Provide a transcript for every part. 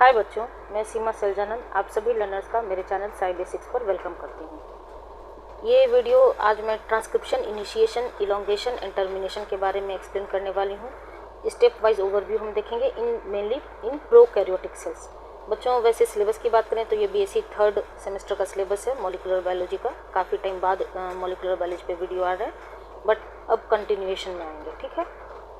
हाय बच्चों, मैं सीमा सलजानंद आप सभी लर्नर्स का मेरे चैनल साई बेसिक्स पर वेलकम करती हूँ। ये वीडियो आज मैं transcription, initiation, elongation and termination के बारे में एक्सप्लेन करने वाली हूँ। स्टेप वाइज ओवरव्यू हम देखेंगे मेनली इन प्रोकैरियोटिक सेल्स। बच्चों, वैसे सिलेबस की बात करें तो ये बीएससी थर्ड सेमेस्टर का सिलेबस है मॉलिक्यूलर बायोलॉजी का। काफ़ी टाइम बाद मॉलिक्यूलर बायोलॉजी पे वीडियो आ रहा है, बट अब कंटिन्यूएशन में आएंगे, ठीक है।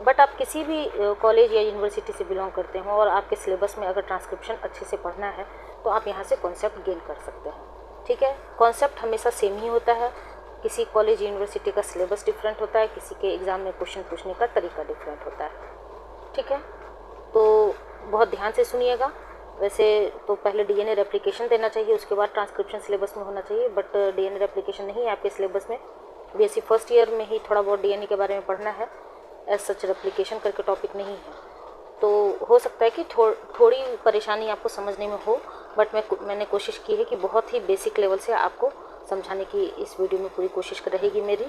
बट आप किसी भी कॉलेज या यूनिवर्सिटी से बिलोंग करते हो और आपके सिलेबस में अगर ट्रांसक्रिप्शन अच्छे से पढ़ना है तो आप यहाँ से कॉन्सेप्ट गेन कर सकते हैं, ठीक है। कॉन्सेप्ट हमेशा सेम ही होता है। किसी कॉलेज यूनिवर्सिटी का सिलेबस डिफरेंट होता है, किसी के एग्ज़ाम में क्वेश्चन पूछने का तरीका डिफरेंट होता है, ठीक है। तो बहुत ध्यान से सुनिएगा। वैसे तो पहले डीएनए रेप्लिकेशन देना चाहिए, उसके बाद ट्रांसक्रिप्शन सिलेबस में होना चाहिए, बट डीएनए रेप्लिकेशन नहीं है आपके सिलेबस में। बीएससी फर्स्ट ईयर में ही थोड़ा बहुत डीएनए के बारे में पढ़ना है, एज सच रेप्लिकेशन करके टॉपिक नहीं है। तो हो सकता है कि थोड़ी परेशानी आपको समझने में हो, बट मैंने कोशिश की है कि बहुत ही बेसिक लेवल से आपको समझाने की इस वीडियो में पूरी कोशिश रहेगी मेरी,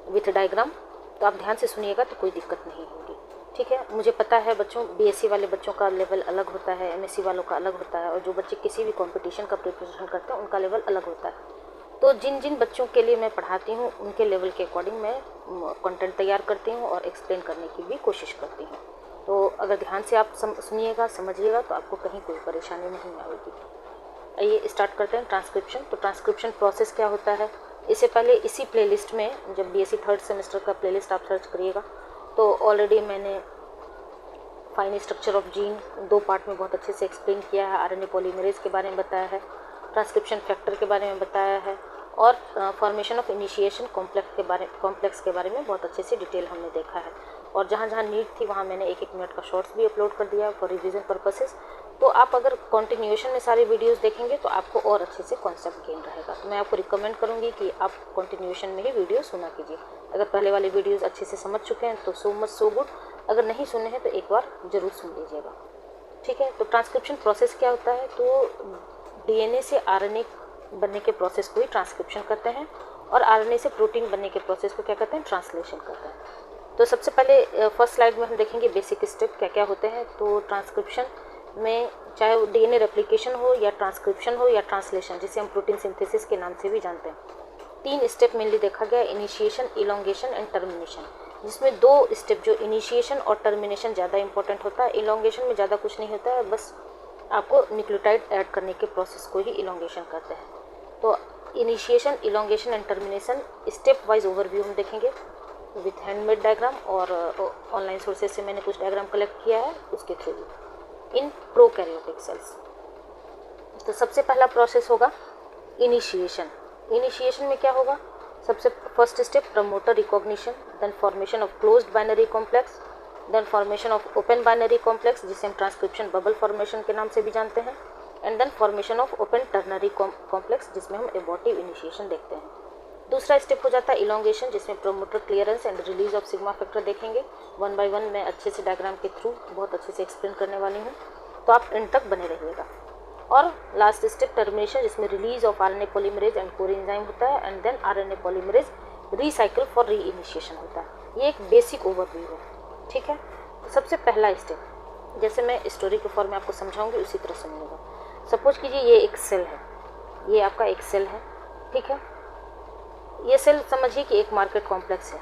विथ डायग्राम। तो आप ध्यान से सुनिएगा तो कोई दिक्कत नहीं होगी, ठीक है। मुझे पता है बच्चों, बीएससी वाले बच्चों का लेवल अलग होता है, एमएससी वालों का अलग होता है, और जो बच्चे किसी भी कंपटीशन का प्रिपरेशन करते हैं उनका लेवल अलग होता है। तो जिन जिन बच्चों के लिए मैं पढ़ाती हूँ उनके लेवल के अकॉर्डिंग मैं कंटेंट तैयार करती हूँ और एक्सप्लेन करने की भी कोशिश करती हूँ। तो अगर ध्यान से आप सुनिएगा, समझिएगा तो आपको कहीं कोई परेशानी नहीं आएगी। आइए स्टार्ट करते हैं ट्रांसक्रिप्शन। तो ट्रांसक्रिप्शन प्रोसेस क्या होता है, इससे पहले इसी प्लेलिस्ट में, जब बीएससी थर्ड सेमेस्टर का प्लेलिस्ट आप सर्च करिएगा तो ऑलरेडी मैंने fine structure of gene 2 part में बहुत अच्छे से एक्सप्लेन किया है। आरएनए पॉलीमरेज के बारे में बताया है, ट्रांसक्रिप्शन फैक्टर के बारे में बताया है, और फॉर्मेशन ऑफ इनिशिएशन कॉम्प्लेक्स के बारे में बहुत अच्छे से डिटेल हमने देखा है। और जहाँ जहाँ नीड थी वहाँ मैंने 1-1 मिनट का शॉर्ट्स भी अपलोड कर दिया फॉर रिवीजन पर्पसेस। तो आप अगर कंटिन्यूएशन में सारी वीडियोस देखेंगे तो आपको और अच्छे से कॉन्सेप्ट गेन रहेगा। तो मैं आपको रिकमेंड करूँगी कि आप कंटिन्यूएशन में ही वीडियो सुना कीजिए। अगर पहले वाले वीडियोस अच्छे से समझ चुके हैं तो सो मच सो गुड, अगर नहीं सुने हैं तो एक बार ज़रूर सुन लीजिएगा, ठीक है। तो ट्रांसक्रिप्शन प्रोसेस क्या होता है, तो डीएनए से आरएनए बनने के प्रोसेस को ही ट्रांसक्रिप्शन करते हैं, और आरएनए से प्रोटीन बनने के प्रोसेस को क्या कहते हैं, ट्रांसलेशन करते हैं। तो सबसे पहले फर्स्ट स्लाइड में हम देखेंगे बेसिक स्टेप क्या क्या होते हैं। तो ट्रांसक्रिप्शन में चाहे वो डीएनए रेप्लिकेशन हो या ट्रांसक्रिप्शन हो या ट्रांसलेशन, जिसे हम प्रोटीन सिंथेसिस के नाम से भी जानते हैं, 3 स्टेप मेनली देखा गया, इनिशिएशन, इलोंगेशन एंड टर्मिनेशन, जिसमें 2 स्टेप जो इनिशिएशन और टर्मिनेशन ज़्यादा इंपॉर्टेंट होता है। इलोंगेशन में ज़्यादा कुछ नहीं होता है, बस आपको न्यूक्लियोटाइड ऐड करने के प्रोसेस को ही इलोंगेशन करते हैं। तो initiation, elongation and termination step wise overview हम देखेंगे विथ हैंडमेड डायग्राम, और ऑनलाइन सोर्सेज से मैंने कुछ डायग्राम कलेक्ट किया है उसके थ्रू इन प्रोकैरियोटिक सेल्स। तो सबसे पहला प्रोसेस होगा इनिशिएशन। इनिशिएशन में क्या होगा, सबसे first step promoter recognition, then formation of closed binary complex, then formation of open binary complex, जिसे हम ट्रांसक्रिप्शन बबल फॉर्मेशन के नाम से भी जानते हैं, and then formation of open ternary complex, जिसमें हम एबॉर्टिव इनिशिएशन देखते हैं। दूसरा स्टेप हो जाता है इलोंगेशन, जिसमें promoter clearance and release of sigma factor देखेंगे। 1 बाय 1 मैं अच्छे से डायग्राम के थ्रू बहुत अच्छे से एक्सप्लेन करने वाली हूँ, तो आप एंड तक बने रहिएगा। और लास्ट स्टेप टर्मिनेशन, जिसमें release of RNA polymerase and core enzyme होता है, and then RNA polymerase recycle for reinitiation होता है। ये एक बेसिक ओवरव्यू है, ठीक है। सबसे पहला स्टेप, जैसे मैं स्टोरी के फॉर्म में आपको समझाऊंगी उसी तरह समझिएगा। सपोज कीजिए ये एक सेल है, ये आपका एक सेल है, ठीक है। ये सेल समझिए कि एक मार्केट कॉम्प्लेक्स है,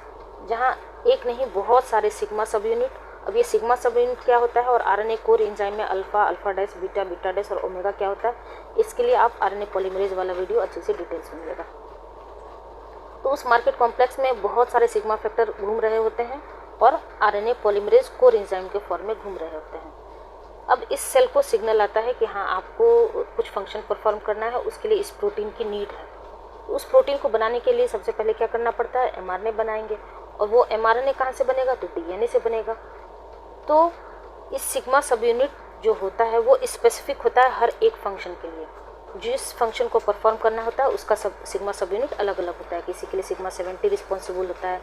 जहाँ एक नहीं बहुत सारे सिग्मा सब यूनिट। अब ये सिग्मा सब यूनिट क्या होता है, और आरएनए कोर एंजाइम में alpha, alpha dash, beta, beta dash और ओमेगा क्या होता है, इसके लिए आप आरएनए पॉलीमरेज वाला वीडियो अच्छे से डिटेल सुनिएगा। तो उस मार्केट कॉम्प्लेक्स में बहुत सारे सिग्मा फैक्टर घूम रहे होते हैं और आरएनए पॉलीमरेज कोर एंजाइम के फॉर्म में घूम रहे होते हैं। अब इस सेल को सिग्नल आता है कि हाँ आपको कुछ फंक्शन परफॉर्म करना है, उसके लिए इस प्रोटीन की नीड है। उस प्रोटीन को बनाने के लिए सबसे पहले क्या करना पड़ता है, एमआरएनए बनाएंगे, और वो एमआरएनए कहाँ से बनेगा, तो डीएनए से बनेगा। तो इस सिग्मा सब यूनिट जो होता है वो स्पेसिफिक होता है हर एक फंक्शन के लिए। जिस फंक्शन को परफॉर्म करना होता है उसका सिग्मा सब यूनिट अलग अलग होता है। किसी के लिए सिग्मा 70 रिस्पॉन्सिबल होता है,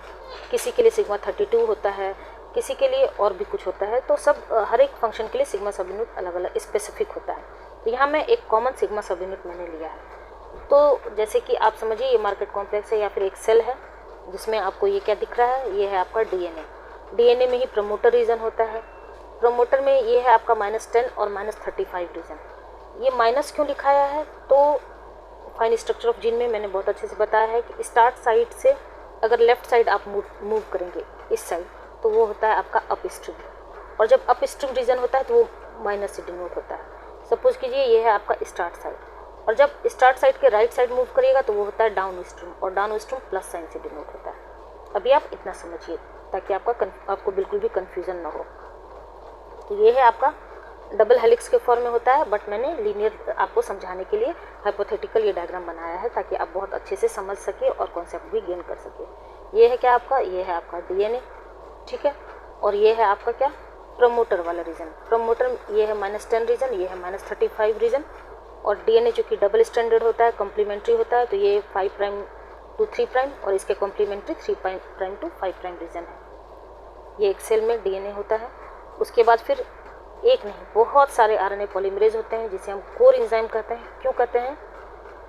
किसी के लिए सिग्मा 32 होता है, किसी के लिए और भी कुछ होता है। तो सब हर एक फंक्शन के लिए सिग्मा सब यूनिट अलग अलग स्पेसिफिक होता है। तो यहाँ मैं एक कॉमन सिग्मा सब यूनिट मैंने लिया है। तो जैसे कि आप समझिए ये मार्केट कॉम्प्लेक्स है या फिर एक सेल है, जिसमें आपको ये क्या दिख रहा है, ये है आपका डीएनए। डीएनए में ही प्रमोटर रीजन होता है, प्रमोटर में ये है आपका -10 और -35 रीजन। ये माइनस क्यों लिखाया है, तो फाइन स्ट्रक्चर ऑफ जीन में मैंने बहुत अच्छे से बताया है कि स्टार्ट साइड से अगर लेफ्ट साइड आप मूव करेंगे इस साइड, तो वो होता है आपका अप स्ट्रीम, और जब अप स्ट्रीम रीजन होता है तो वो माइनस से डिनोट होता है। सपोज कीजिए ये है आपका स्टार्ट साइड, और जब स्टार्ट साइड के राइट साइड मूव करिएगा तो वो होता है डाउन स्ट्रीम, और डाउन स्ट्रीम प्लस साइन से डिनोट होता है। अभी आप इतना समझिए ताकि आपको बिल्कुल भी कन्फ्यूज़न ना हो। तो ये है आपका डबल हेलिक्स के फॉर्म में होता है, बट मैंने लीनियर आपको समझाने के लिए हाइपोथेटिकल ये डायग्राम बनाया है ताकि आप बहुत अच्छे से समझ सके और कॉन्सेप्ट भी गेन कर सके। ये है क्या आपका, ये है आपका डीएनए, ठीक है, और ये है आपका क्या, प्रमोटर वाला रीजन। प्रमोटर ये है -10 रीजन, ये है -35 रीजन, और डीएनए चूँकि डबल स्टैंडर्ड होता है, कॉम्प्लीमेंट्री होता है, तो ये 5 प्राइम टू 3 प्राइम और इसके complementary 3 prime to 5 prime region है। ये एक सेल में डीएनए होता है। उसके बाद फिर एक नहीं बहुत सारे आरएनए पॉलीमरेज होते हैं जिसे हम कोर एंजाइम कहते हैं। क्यों कहते हैं,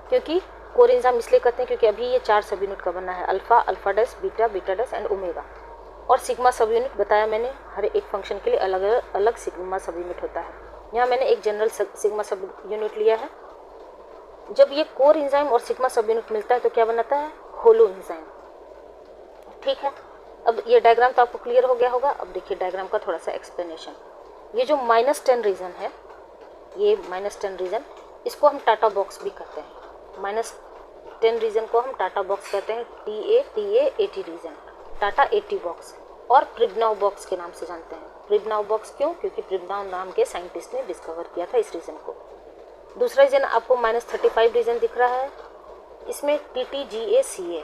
क्योंकि कोर एंजाइम इसलिए कहते हैं क्योंकि अभी ये 4 सब यूनिट का बना है, alpha, alpha dash, beta, beta dash and omega, और सिग्मा सब यूनिट बताया मैंने, हर एक फंक्शन के लिए अलग अलग सिग्मा सब यूनिट होता है। यहाँ मैंने एक जनरल सिग्मा सब यूनिट लिया है। जब ये कोर एंजाइम और सिग्मा सब यूनिट मिलता है तो क्या बनाता है, होलो एंजाइम, ठीक है। अब ये डायग्राम तो आपको क्लियर हो गया होगा। अब देखिए डायग्राम का थोड़ा सा एक्सप्लेनेशन। ये जो -10 रीजन है, ये -10 रीजन, इसको हम टाटा बॉक्स भी कहते हैं। -10 रीजन को हम टाटा बॉक्स कहते हैं, TA80 रीजन, टाटा 80 बॉक्स, और प्रिबनाउ बॉक्स के नाम से जानते हैं। प्रिबनाउ बॉक्स क्यों, क्योंकि प्रिबनाउ नाम के साइंटिस्ट ने डिस्कवर किया था इस रीजन को। दूसरा रीजन आपको -35 रीजन दिख रहा है, इसमें TTGACA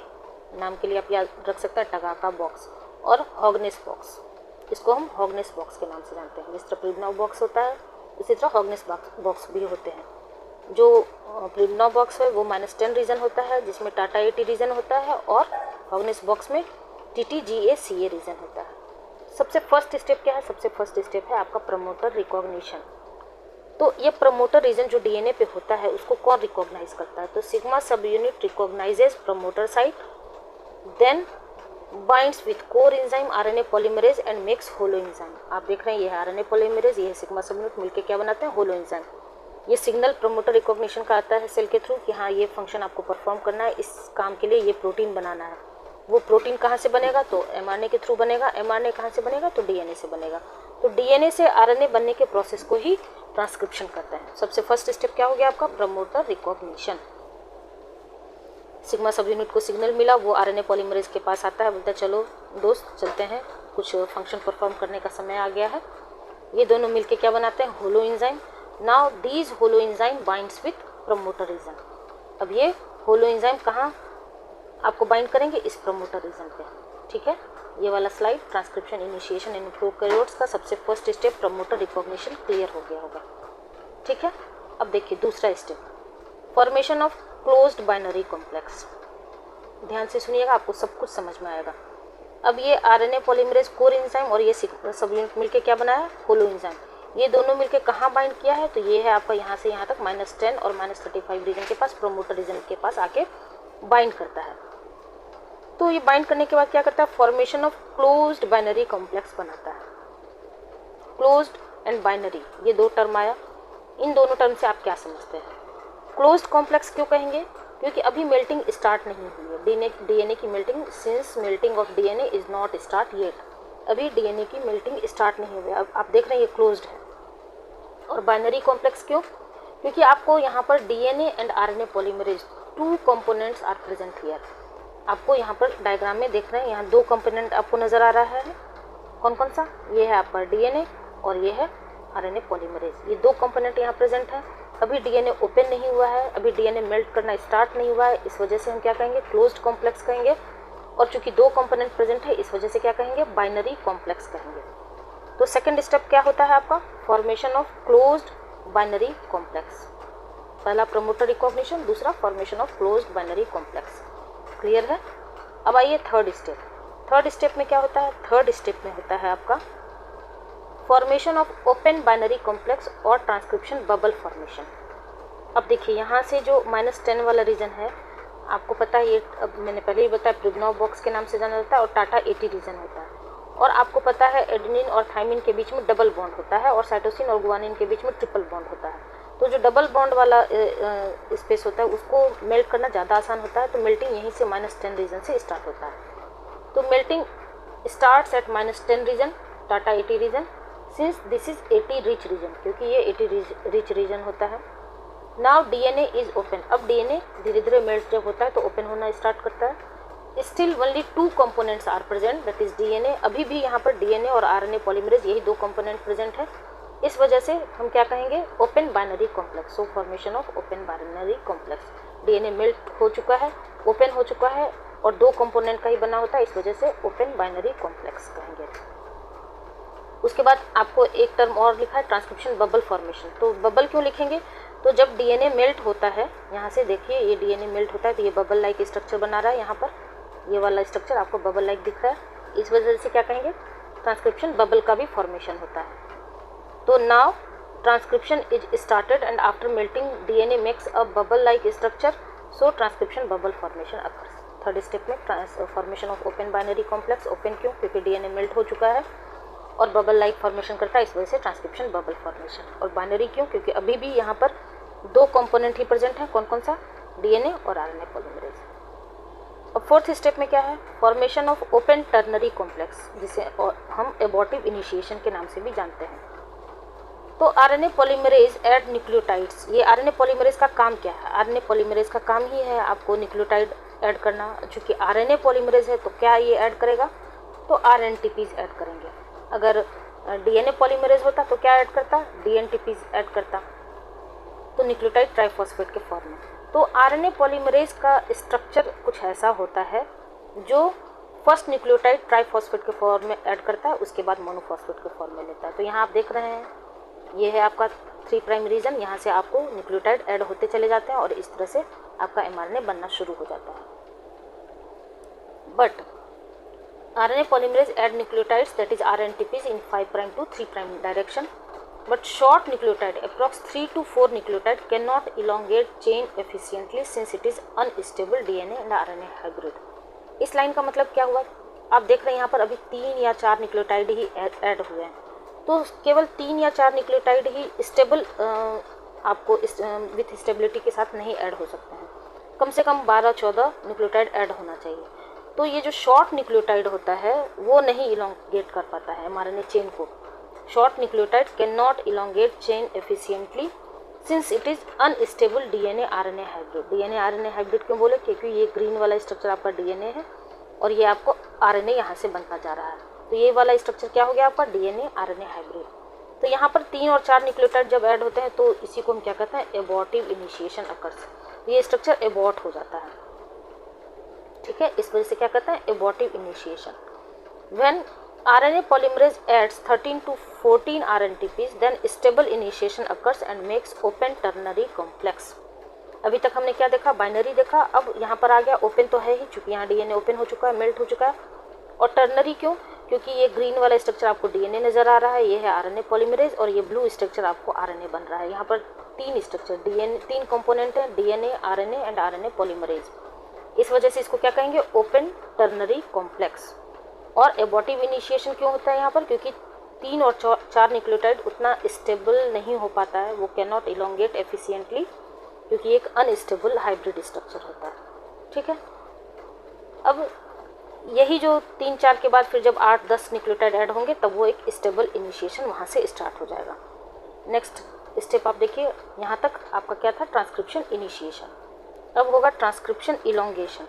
नाम के लिए आप याद रख सकते हैं, टगाका बॉक्स और हॉगनेस बॉक्स, इसको हम हॉगनेस बॉक्स के नाम से जानते हैं। जिस तरह प्रिबनाउ बॉक्स होता है उसी तरह हॉगनेस बॉक्स भी होते हैं। जो प्रिबनाउ बॉक्स है वो -10 रीजन होता है जिसमें टाटा 80 रीजन होता है, और हॉगनेस बॉक्स में TTGACA रीजन होता है। सबसे फर्स्ट स्टेप क्या है, सबसे फर्स्ट स्टेप है आपका प्रमोटर रिकॉग्निशन। तो ये प्रमोटर रीजन जो डीएनए पे होता है उसको कौन रिकॉग्नाइज करता है, तो sigma subunit recognises promoter site, then binds with core enzyme RNA polymerase and makes holoenzyme. आप देख रहे हैं ये है आरएनए पॉलीमरेज, ये है सिग्मा सब यूनिट, मिलकर क्या बनाते हैं, होलो एंजाइम। ये सिग्नल प्रमोटर रिकॉग्निशन का आता है सेल के थ्रू कि हाँ ये फंक्शन आपको परफॉर्म करना है, इस काम के लिए ये प्रोटीन बनाना है। वो प्रोटीन कहाँ से बनेगा, तो एमआरएनए के थ्रू बनेगा। एमआरएनए कहाँ से बनेगा, तो डीएनए से बनेगा। तो डीएनए से आरएनए बनने के प्रोसेस को ही ट्रांसक्रिप्शन करते हैं। सबसे फर्स्ट स्टेप क्या हो गया आपका, प्रमोटर रिकॉग्निशन। सिग्मा सब यूनिट को सिग्नल मिला, वो आरएनए पॉलीमरेज के पास आता है, बोलता है चलो दोस्त चलते हैं, कुछ फंक्शन परफॉर्म करने का समय आ गया है। ये दोनों मिलके क्या बनाते हैं, holoenzyme. Now these holoenzyme binds with promoter region. अब ये होलो एंजाइम कहाँ आपको बाइंड करेंगे, इस प्रमोटर रीजन पे, ठीक है। ये वाला slide transcription initiation in prokaryotes का सबसे first step promoter recognition clear हो गया होगा, ठीक है। अब देखिए दूसरा step, formation of closed binary complex. ध्यान से सुनिएगा, आपको सब कुछ समझ में आएगा। अब ये आरएनए पॉलीमरेज कोर एंजाइम और ये सब यूनिट मिलके क्या बनाया, होलो एंजाइम। ये दोनों मिलके कहाँ बाइंड किया है, तो ये है आपका यहाँ से यहाँ तक -10 और -35 रीजन के पास, प्रमोटर रीजन के पास आके बाइंड करता है। तो ये बाइंड करने के बाद क्या करता है, formation of closed binary complex बनाता है। क्लोज्ड एंड बाइनरी ये दो टर्म आया, इन दोनों टर्म से आप क्या समझते हैं। क्लोज्ड कॉम्प्लेक्स क्यों कहेंगे, क्योंकि अभी मेल्टिंग स्टार्ट नहीं हुई है, डीएनए की melting, since melting of DNA is not start yet, अभी डीएनए की मेल्टिंग स्टार्ट नहीं हुई। अब आप देख रहे हैं ये क्लोज्ड है। और बाइनरी कॉम्प्लेक्स क्यों, क्योंकि आपको यहाँ पर DNA and RNA polymerase 2 components are present here. आपको यहाँ पर डायग्राम में देख रहे हैं, यहाँ 2 कंपोनेंट आपको नजर आ रहा है। कौन कौन सा, ये है आपका डीएनए और ये है आरएनए पॉलीमरेज। ये 2 कंपोनेंट यहाँ प्रेजेंट है। अभी डीएनए ओपन नहीं हुआ है, अभी डीएनए मेल्ट करना स्टार्ट नहीं हुआ है, इस वजह से हम क्या कहेंगे, क्लोज्ड कॉम्प्लेक्स कहेंगे। और चूंकि 2 कंपोनेंट प्रेजेंट है इस वजह से क्या कहेंगे, बाइनरी कॉम्प्लेक्स कहेंगे। तो सेकंड स्टेप क्या होता है आपका, formation of closed binary complex. पहला प्रमोटर रिकॉग्निशन, दूसरा formation of closed binary complex. Clear है। अब आइए थर्ड स्टेप। थर्ड स्टेप में क्या होता है, थर्ड स्टेप में होता है आपका formation of open binary complex और ट्रांसक्रिप्शन बबल फॉर्मेशन। अब देखिए यहाँ से जो -10 वाला रीजन है, आपको पता है ये, अब मैंने पहले ही बताया प्रिबनाउ बॉक्स के नाम से जाना जाता है और टाटा 80 रीजन होता है। और आपको पता है एडेनिन और थाइमिन के बीच में डबल बॉन्ड होता है और साइटोसिन और गुआनिन के बीच में ट्रिपल बॉन्ड होता है। तो जो डबल बॉन्ड वाला स्पेस होता है उसको मेल्ट करना ज़्यादा आसान होता है। तो मेल्टिंग यहीं से -10 रीजन से स्टार्ट होता है। तो melting starts at -10 region, TATA 80 region, since this is 80 rich region, क्योंकि ये 80 रिच रीजन होता है। Now DNA is open. अब डीएनए धीरे धीरे मेल्ट जब होता है तो ओपन होना स्टार्ट करता है। Still only 2 components are present, that is DNA. अभी भी यहाँ पर डीएनए और आरएनए पॉलीमरेज यही 2 कंपोनेंट प्रेजेंट है। इस वजह से हम क्या कहेंगे, open binary complex. So formation of open binary complex. DNA melt हो चुका है, ओपन हो चुका है और 2 कंपोनेंट का ही बना होता है, इस वजह से ओपन बाइनरी कॉम्प्लेक्स कहेंगे। उसके बाद आपको एक टर्म और लिखा है, ट्रांसक्रिप्शन बबल फॉर्मेशन। तो बबल क्यों लिखेंगे, तो जब डीएनए मेल्ट होता है, यहाँ से देखिए ये डीएनए मेल्ट होता है तो ये बबल लाइक स्ट्रक्चर बना रहा है। यहाँ पर ये वाला स्ट्रक्चर आपको बबल लाइक दिख रहा है, इस वजह से क्या कहेंगे, ट्रांसक्रिप्शन बबल का भी फॉर्मेशन होता है। तो now transcription is started and after melting DNA makes a bubble like structure, so transcription bubble formation occurs. Third step में formation of open binary complex. Open क्यों, क्योंकि डीएनए मेल्ट हो चुका है और बबल लाइक फॉर्मेशन करता है, इस वजह से ट्रांसक्रिप्शन बबल फॉर्मेशन। और बाइनरी क्यों, क्योंकि अभी भी यहाँ पर 2 कंपोनेंट ही प्रेजेंट है। कौन कौन सा, डीएनए और आरएनए पॉलीमरेज। अब फोर्थ स्टेप में क्या है, formation of open ternary complex, जिसे हम एबॉर्टिव इनिशिएशन के नाम से भी जानते हैं। तो आरएनए पॉलीमरेज ऐड न्यूक्लियोटाइड्स। ये आरएनए पॉलीमरेज का काम क्या है, आरएनए पॉलीमरेज का काम ही है आपको न्यूक्लियोटाइड ऐड करना। चूँकि आरएनए पॉलीमरेज है तो क्या ये ऐड करेगा, तो आरएनटीपीज ऐड करेंगे। अगर डीएनए पॉलीमरेज होता तो क्या ऐड करता, डीएनटीपीज ऐड करता, तो न्यूक्लियोटाइड ट्राइफॉस्फेट के फॉर्म में। तो आरएनए पॉलीमरेज का स्ट्रक्चर कुछ ऐसा होता है जो फर्स्ट न्यूक्लियोटाइड ट्राइफॉस्फेट के फॉर्म में ऐड करता है, उसके बाद मोनोफॉस्फेट के फॉर्म में लेता है। तो यहाँ आप देख रहे हैं ये है आपका 3 प्राइम रीजन, यहाँ से आपको न्यूक्लियोटाइड ऐड होते चले जाते हैं और इस तरह से आपका एमआरएनए बनना शुरू हो जाता है। But RNA polymerase add nucleotides, that is RNTPs, in 5' to 3' direction. But short nucleotide, approx 3 to 4 nucleotide, cannot elongate chain efficiently since it is unstable DNA and RNA hybrid. इस लाइन का मतलब क्या हुआ, आप देख रहे हैं यहाँ पर अभी 3 या 4 न्यूक्लियोटाइड ही ऐड हुए हैं। तो केवल 3 या 4 न्यूक्लियोटाइड ही स्टेबल आपको विथ स्टेबिलिटी के साथ नहीं ऐड हो सकते हैं, कम से कम 12-14 न्यूक्लियोटाइड ऐड होना चाहिए। तो ये जो शॉर्ट न्यूक्लियोटाइड होता है वो नहीं इलोंगेट कर पाता है एमआरएनए चेन को। Short nucleotide can not elongate chain efficiently since it is unstable DNA RNA hybrid. DNA RNA hybrid क्यों बोले, क्योंकि ये ग्रीन वाला स्ट्रक्चर आपका डीएनए है और ये आपको आरएनए यहाँ से बनता जा रहा है। तो ये वाला स्ट्रक्चर क्या हो गया आपका, डीएनए आरएनए हाइब्रिड। तो यहाँ पर 3 और 4 न्यूक्लियोटाइड जब ऐड होते हैं तो इसी को हम क्या कहते हैं, एबॉर्टिव इनिशिएशन अकर्स। ये स्ट्रक्चर एबॉर्ट हो जाता है, ठीक है, इस वजह से क्या कहते हैं, abortive initiation. When RNA polymerase adds 13 to 14 RNTPs, then stable initiation occurs and makes open ternary complex. अभी तक हमने क्या देखा, बाइनरी देखा, अब यहाँ पर आ गया ओपन तो है ही, चूँकि यहाँ डीएनए ओपन हो चुका है, मेल्ट हो चुका है। और टर्नरी क्यों, क्योंकि ये ग्रीन वाला स्ट्रक्चर आपको डीएनए नज़र आ रहा है, ये है आरएनए पॉलीमरेज, और ये ब्लू स्ट्रक्चर आपको आरएनए बन रहा है। यहाँ पर 3 स्ट्रक्चर डीएनए, 3 कंपोनेंट हैं, DNA, RNA and RNA polymerase. इस वजह से इसको क्या कहेंगे, ओपन टर्नरी कॉम्प्लेक्स। और एबॉर्टिव इनिशिएशन क्यों होता है यहाँ पर, क्योंकि 3 और 4 न्यूक्लियोटाइड उतना स्टेबल नहीं हो पाता है, वो कैन नॉट इलोंगेट एफिशिएंटली, क्योंकि एक अनस्टेबल हाइब्रिड स्ट्रक्चर होता है, ठीक है। अब यही जो 3-4 के बाद फिर जब 8-10 न्यूक्लियोटाइड ऐड होंगे तब वो एक स्टेबल इनिशिएशन वहाँ से स्टार्ट हो जाएगा। नेक्स्ट स्टेप आप देखिए, यहाँ तक आपका क्या था, ट्रांसक्रिप्शन इनिशिएशन। अब होगा transcription elongation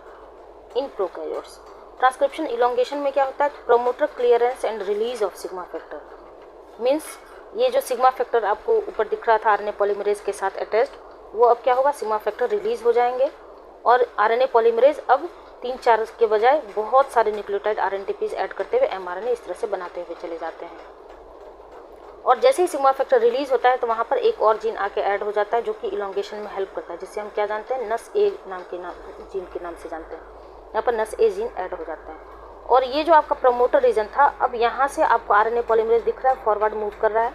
in prokaryotes. Transcription elongation में क्या होता है, promoter clearance and release of sigma factor. Means ये जो सिग्मा फैक्टर आपको ऊपर दिख रहा था आरएनए पॉलीमरेज के साथ अटैच्ड, वो अब क्या होगा, सिग्मा फैक्टर रिलीज हो जाएंगे और आरएनए पॉलीमरेज अब 3-4 के बजाय बहुत सारे न्यूक्लियोटाइड आरएनटीपीज ऐड करते हुए एमआरएनए इस तरह से बनाते हुए चले जाते हैं। और जैसे ही सिग्मा फैक्टर रिलीज होता है तो वहाँ पर एक और जीन आके ऐड हो जाता है जो कि इलोंगेशन में हेल्प करता है, जिससे हम क्या जानते हैं, नस ए जीन के नाम से जानते हैं। यहाँ पर नस ए जीन ऐड हो जाता है। और ये जो आपका प्रमोटर रीजन था, अब यहाँ से आपको आरएनए पॉलीमरेज दिख रहा है, फॉरवर्ड मूव कर रहा है।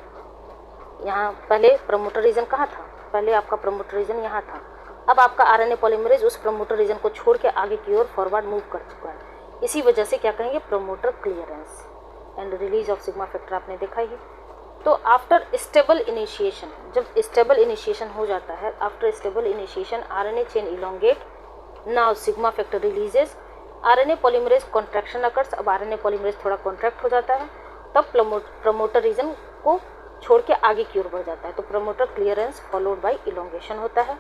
यहाँ पहले प्रमोटर रीजन कहाँ था, पहले आपका प्रमोटर रीजन यहाँ था, अब आपका आरएनए पॉलीमरेज उस प्रमोटर रीजन को छोड़ के आगे की ओर फॉरवर्ड मूव कर चुका है। इसी वजह से क्या कहेंगे, promoter clearance. And release of sigma factor आपने देखा ही। तो आफ्टर स्टेबल इनिशिएशन, जब स्टेबल इनिशिएशन हो जाता है, after stable initiation RNA chain elongate, now sigma factor releases, RNA polymerase contraction occurs, अब आरएनए पॉलीमरेज थोड़ा कॉन्ट्रैक्ट हो जाता है, तब प्रमोटर रीजन को छोड़ के आगे की ओर बढ़ जाता है, तो promoter clearance followed by elongation होता है।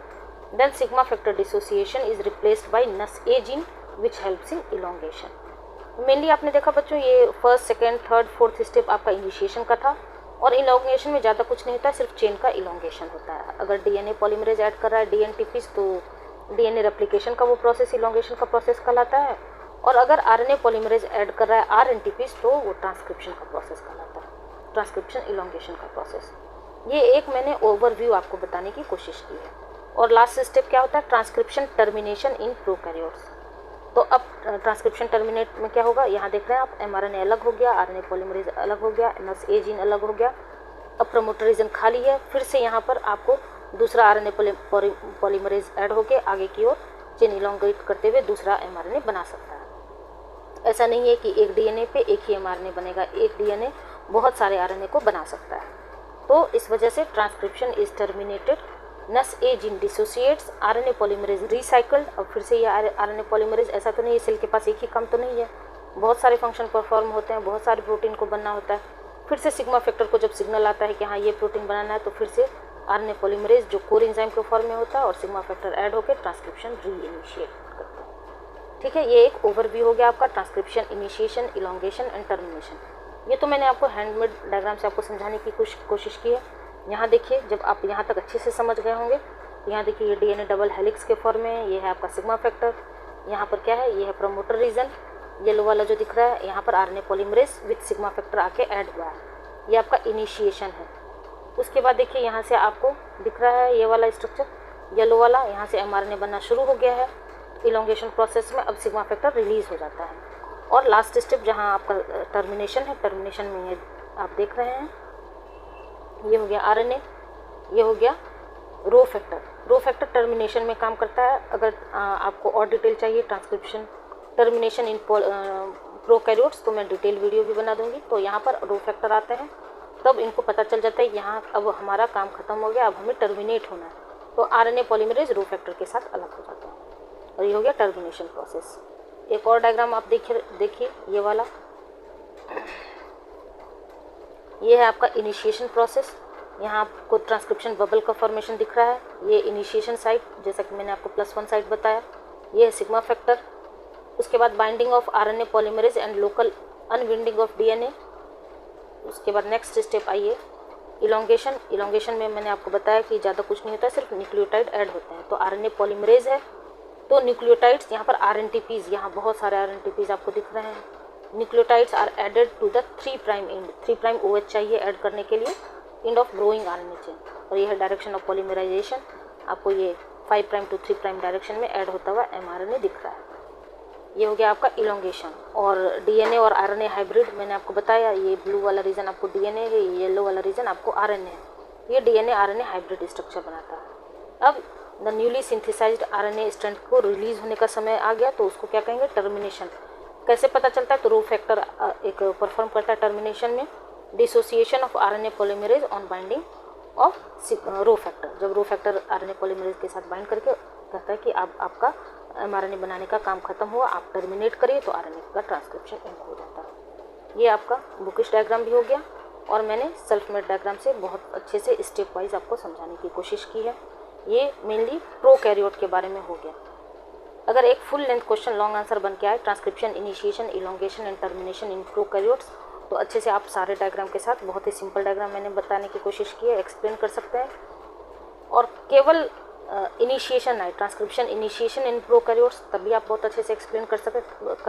Then sigma factor dissociation is replaced by NUS-A gene which helps in elongation. Mainly आपने देखा बच्चों ये first, second, third, fourth step आपका इनिशिएशन का था, और इलोंगेशन में ज़्यादा कुछ नहीं होता है, सिर्फ चेन का इलोंगेशन होता है। अगर डीएनए पॉलीमरेज ऐड कर रहा है DNTPs, तो डीएनए रेप्लिकेशन का वो प्रोसेस इलोंगेशन का प्रोसेस कहलाता है, और अगर आरएनए पॉलीमरेज ऐड कर रहा है RNTPs, तो वो ट्रांसक्रिप्शन का प्रोसेस कहलाता है, ट्रांसक्रिप्शन इलोंगेशन का प्रोसेस। ये एक मैंने ओवरव्यू आपको बताने की कोशिश की है। और लास्ट स्टेप क्या होता है? Transcription termination in prokaryotes. तो अब ट्रांसक्रिप्शन टर्मिनेट में क्या होगा, यहाँ देख रहे हैं आप, mRNA अलग हो गया, आरएनए पॉलीमरेज अलग हो गया, NUS-A जीन अलग हो गया, अब प्रमोटर रीजन खाली है, फिर से यहाँ पर आपको दूसरा आरएनए पॉलीमरेज ऐड होके आगे की ओर चेन इलोंगेट करते हुए दूसरा mRNA बना सकता है। ऐसा नहीं है कि एक डीएनए पे एक ही mRNA बनेगा, एक डीएनए बहुत सारे आरएनए को बना सकता है। तो इस वजह से transcription is terminated, NUS-A gene dissociates, RNA polymerase recycled. अब फिर से ये आरएनए पॉलीमरेज, ऐसा तो नहीं है सेल के पास एक ही काम तो नहीं है, बहुत सारे फंक्शन परफॉर्म होते हैं, बहुत सारे प्रोटीन को बनना होता है। फिर से सिग्मा फैक्टर को जब सिग्नल आता है कि हाँ ये प्रोटीन बनाना है, तो फिर से आरएनए पॉलीमरेज जो कोर एंजाइम के फॉर्म में होता है और सिग्मा फैक्टर ऐड होकर ट्रांसक्रिप्शन री इनिशिएट करता है। ठीक है, ये एक ओवरव्यू हो गया आपका transcription initiation, elongation and termination. ये तो मैंने आपको हैंडमेड डायग्राम से आपको समझाने की कोशिश की है। यहाँ देखिए, जब आप यहाँ तक अच्छे से समझ गए होंगे, यहाँ देखिए ये डीएनए डबल हेलिक्स के फॉर्म में, ये है आपका सिग्मा फैक्टर, यहाँ पर क्या है, ये है प्रमोटर रीजन, येलो वाला जो दिख रहा है, यहाँ पर RNA polymerase with sigma factor आके ऐड हुआ है, ये आपका इनिशिएशन है। उसके बाद देखिए यहाँ से आपको दिख रहा है ये वाला स्ट्रक्चर, येलो वाला, यहाँ से mRNA बनना शुरू हो गया है इलोंगेशन प्रोसेस में, अब सिग्मा फैक्टर रिलीज हो जाता है। और लास्ट स्टेप जहाँ आपका टर्मिनेशन है, टर्मिनेशन में ये आप देख रहे हैं, ये हो गया आरएनए, ये हो गया rho factor. Rho factor termination में काम करता है। अगर आपको और डिटेल चाहिए ट्रांसक्रिप्शन टर्मिनेशन इन प्रोकैरियोट्स, तो मैं डिटेल वीडियो भी बना दूंगी। तो यहाँ पर रो फैक्टर आते हैं, तब इनको पता चल जाता है यहाँ अब हमारा काम खत्म हो गया, अब हमें टर्मिनेट होना है, तो आरएनए पॉलीमरेज रो फैक्टर के साथ अलग हो जाता है, और ये हो गया टर्मिनेशन प्रोसेस। एक और डायग्राम आप देखिए ये वाला, ये है आपका इनिशिएशन प्रोसेस। यहाँ आपको ट्रांसक्रिप्शन बबल का फॉर्मेशन दिख रहा है, ये इनिशिएशन साइट, जैसा कि मैंने आपको +1 साइट बताया, ये है सिग्मा फैक्टर। उसके बाद binding of RNA polymerase and local unwinding of DNA. उसके बाद नेक्स्ट स्टेप आइए इलोंगेशन। इलोंगेशन में मैंने आपको बताया कि ज़्यादा कुछ नहीं होता है, सिर्फ न्यूक्लियोटाइड ऐड होते हैं। तो आरएनए पॉलीमरेज है, तो न्यूक्लियोटाइड्स यहाँ पर RNTPs, यहाँ बहुत सारे RNTPs आपको दिख रहे हैं। Nucleotides are added to the 3' end, 3' OH चाहिए ऐड करने के लिए end of growing RNA chain, और ये है डायरेक्शन ऑफ पॉलीमराइजेशन। आपको ये 5' to 3' डायरेक्शन में ऐड होता हुआ mRNA दिख रहा है। ये हो गया आपका इलोंगेशन। और डीएनए और आरएनए हाइब्रिड मैंने आपको बताया, ये ब्लू वाला रीजन आपको डीएनए है, ये येलो वाला रीजन आपको आरएनए है। ये डीएनए आरएनए हाइब्रिड स्ट्रक्चर बनाता है। अब the newly synthesised RNA strand को रिलीज होने का समय आ गया, तो उसको क्या कहेंगे, टर्मिनेशन। कैसे पता चलता है, तो रो फैक्टर एक परफॉर्म करता है टर्मिनेशन में, dissociation of RNA polymerase on binding of rho factor. जब रो फैक्टर आरएनए पॉलीमरेज के साथ बाइंड करके कहता है कि अब आपका mRNA बनाने का काम खत्म हुआ, आप टर्मिनेट करिए, तो आरएनए का ट्रांसक्रिप्शन एंड हो जाता है। ये आपका बुकिश डायग्राम भी हो गया, और मैंने सेल्फ मेड डायग्राम से बहुत अच्छे से स्टेप वाइज आपको समझाने की कोशिश की है। ये मेनली प्रोकैरियोट के बारे में हो गया। अगर एक full length question long answer बन के आए, transcription initiation, elongation and termination in prokaryotes, तो अच्छे से आप सारे डायग्राम के साथ, बहुत ही सिंपल डायग्राम मैंने बताने की कोशिश की है, एक्सप्लेन कर सकते हैं। और केवल इनिशिएशन है, ट्रांसक्रिप्शन इनिशिएशन इन प्रोकैरियोट्स, तभी आप बहुत अच्छे से एक्सप्लेन कर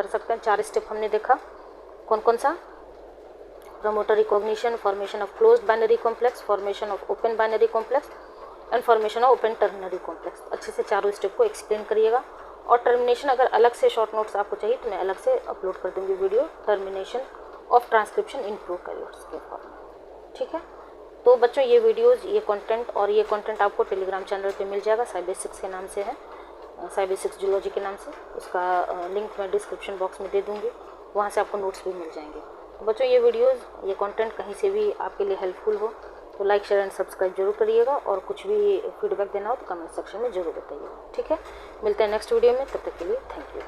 सकते हैं। 4 स्टेप हमने देखा, कौन कौन सा, promoter recognition, formation of closed binary complex, formation of open binary complex and formation of open ternary complex. अच्छे से चारों स्टेप को एक्सप्लेन करिएगा। और टर्मिनेशन अगर अलग से शॉर्ट नोट्स आपको चाहिए, तो मैं अलग से अपलोड कर दूँगी video, termination of transcription in prokaryotes के फॉर्म में। ठीक है, तो बच्चों ये वीडियोज़, ये कंटेंट आपको टेलीग्राम चैनल पे मिल जाएगा, साइबेसिक्स के नाम से है, साइबेसिक्स जूलॉजी के नाम से। उसका लिंक मैं डिस्क्रिप्शन बॉक्स में दे दूँगी, वहाँ से आपको नोट्स भी मिल जाएंगे। तो बच्चों ये वीडियोस ये कंटेंट कहीं से भी आपके लिए हेल्पफुल हो तो लाइक शेयर एंड सब्सक्राइब जरूर करिएगा, और कुछ भी फीडबैक देना हो तो कमेंट सेक्शन में जरूर बताइएगा। ठीक है, मिलते हैं नेक्स्ट वीडियो में, तब तक के लिए थैंक यू।